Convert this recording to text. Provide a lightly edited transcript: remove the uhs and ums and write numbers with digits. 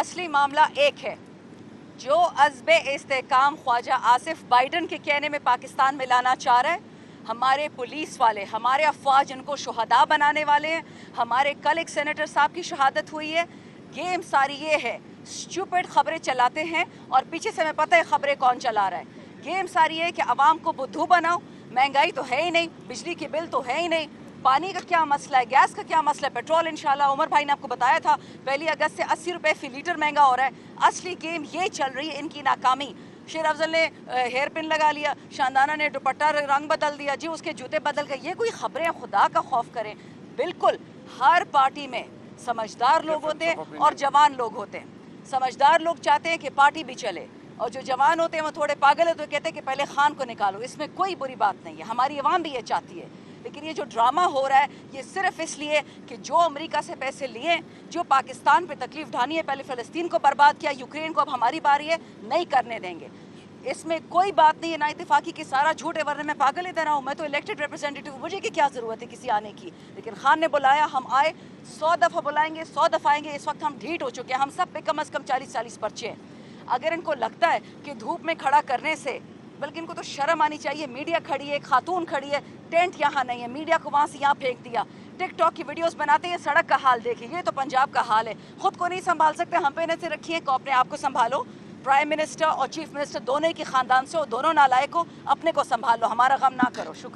असली मामला एक है। जो अज़्बे इस्तेहकाम ख्वाजा आसिफ बाइडन के कहने में पाकिस्तान में लाना चाह रहा है, हमारे पुलिस वाले, हमारे अफवाज इनको शुहदा बनाने वाले हैं। हमारे कल एक सेनेटर साहब की शहादत हुई है। गेम सारी ये है, स्टूपिड खबरें चलाते हैं और पीछे से हमें पता है खबरें कौन चला रहा है। गेम सारी है कि आवाम को बुद्धू बनाओ। महंगाई तो है ही नहीं, बिजली के बिल तो है ही नहीं, पानी का क्या मसला है, गैस का क्या मसला है, पेट्रोल इंशाल्लाह उमर भाई ने आपको बताया था 1 अगस्त से 80 रुपए फी लीटर महंगा हो रहा है। असली गेम ये चल रही है, इनकी नाकामी। शेर अफजल ने हेयर पिन लगा लिया, शानदाना ने दुपट्टा रंग बदल दिया जी, उसके जूते बदल गए। ये कोई खबरें, खुदा का खौफ करें। बिल्कुल हर पार्टी में समझदार लोग होते हैं और जवान लोग होते हैं। समझदार लोग चाहते हैं कि पार्टी भी चले, और जो जवान होते हैं वो थोड़े पागल है तो कहते हैं कि पहले खान को निकालो। इसमें कोई बुरी बात नहीं है, हमारी आवाम भी ये चाहती है। लेकिन ये जो ड्रामा हो रहा है ये सिर्फ इसलिए कि जो अमेरिका से पैसे लिए, जो पाकिस्तान पे तकलीफ ढानी है, पहले फ़लस्तीन को बर्बाद किया, यूक्रेन को, अब हमारी बारी है, नहीं करने देंगे। इसमें कोई बात नहीं है ना इत्तेफाकी की, सारा झूठ है, वरना मैं पागल इधर आऊँ, मैं तो इलेक्टेड रिप्रेजेंटेटिव हूँ, मुझे की क्या ज़रूरत है किसी आने की। लेकिन खान ने बुलाया, हम आए, 100 दफ़ा बुलाएंगे, 100 दफ़ा आएंगे। इस वक्त हम ढीठ हो चुके हैं, हम सब पे कम अज़ कम 40-40 पर्चे हैं। अगर इनको लगता है कि धूप में खड़ा करने से, बल्कि इनको तो शर्म आनी चाहिए। मीडिया खड़ी है, खातून खड़ी है, टेंट यहाँ नहीं है, मीडिया को वहाँ से यहाँ फेंक दिया। टिकटॉक की वीडियोस बनाते हैं, सड़क का हाल देखिए, ये तो पंजाब का हाल है। खुद को नहीं संभाल सकते, हम पे नजर रखिए को अपने आप को संभालो। प्राइम मिनिस्टर और चीफ मिनिस्टर दोनों ही के खानदान से हो, दोनों नालायक हो, अपने को संभालो, हमारा गम ना करो। शुक्रिया।